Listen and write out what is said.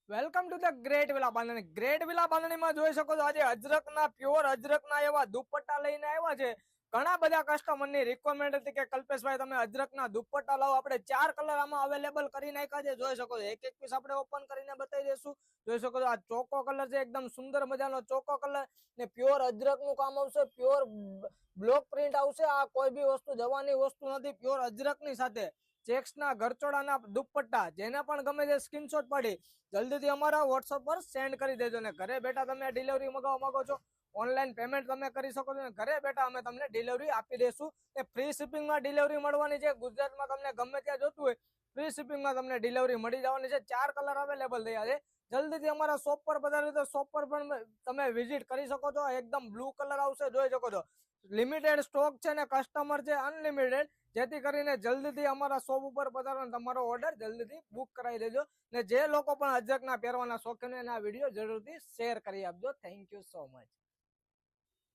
Welcome to the great villa Bandhani. Great villa બાંધણીમાં જોઈ શકો છો આજે અજરકના પ્યોર અજરકના એવા દુપટ્ટા લઈને આવ્યા છે. ઘણા બધા કસ્ટમરની રિક્વાયરમેન્ટ હતી કે કલ્પેશભાઈ તમે અજરકના દુપટ્ટા લાવો. આપણે 4 કલર આમાં અવેલેબલ કરી નાખ્યા છે. જોઈ શકો છો એક એક પીસ આપણે ઓપન કરીને બતાવી દઈશું. જોઈ શકો છો આ ચોકો કલર છે, એકદમ સુંદર મજાનો ચોકો કલર ને પ્યોર અજરકનું કામ આવશે, પ્યોર બ્લોક પ્રિન્ટ આવશે. આ કોઈ બી વસ્તુ જવાની વસ્તુ નથી, પ્યોર અજરકની સાથે ચેક્સના ગરચોડાના દુપટ્ટા. જેને પણ ગમે તે સ્ક્રીનશોટ પાડી જલ્દીથી અમારા વોટ્સઅપ પર સેન્ડ કરી દેજો. ને ઘરે બેઠા તમે ડિલિવરી મંગાવવા માંગો છો, ઓનલાઈન પેમેન્ટ તમે કરી શકો છો. ઘરે બેઠા અમે તમને ડિલિવરી આપી દઈશું. એ ફ્રી શિપિંગમાં ડિલિવરી મળવાની છે. ગુજરાતમાં તમને ગમે ત્યાં જોતું હોય ફ્રી શિપિંગમાં તમને ડિલિવરી મળી જવાની છે. 4 કલર અવેલેબલ થયા છે. જલ્દીથી અમારા શોપ પર પધારો તો શોપ પર પણ તમે વિઝિટ કરી શકો છો. એકદમ બ્લુ કલર આવશે, જોઈ શકો છો. લિમિટેડ સ્ટોક છે ને કસ્ટમર છે અનલિમિટેડ, જેથી કરીને જલ્દીથી અમારા શોપ ઉપર પધારો અને તમારો ઓર્ડર જલ્દીથી બુક કરાવી દેજો. ને જે લોકો પણ અજરકના પહેરવાના શોખીન હોય આ વિડીયો જરૂરથી શેર કરી આપજો. Thank you so much.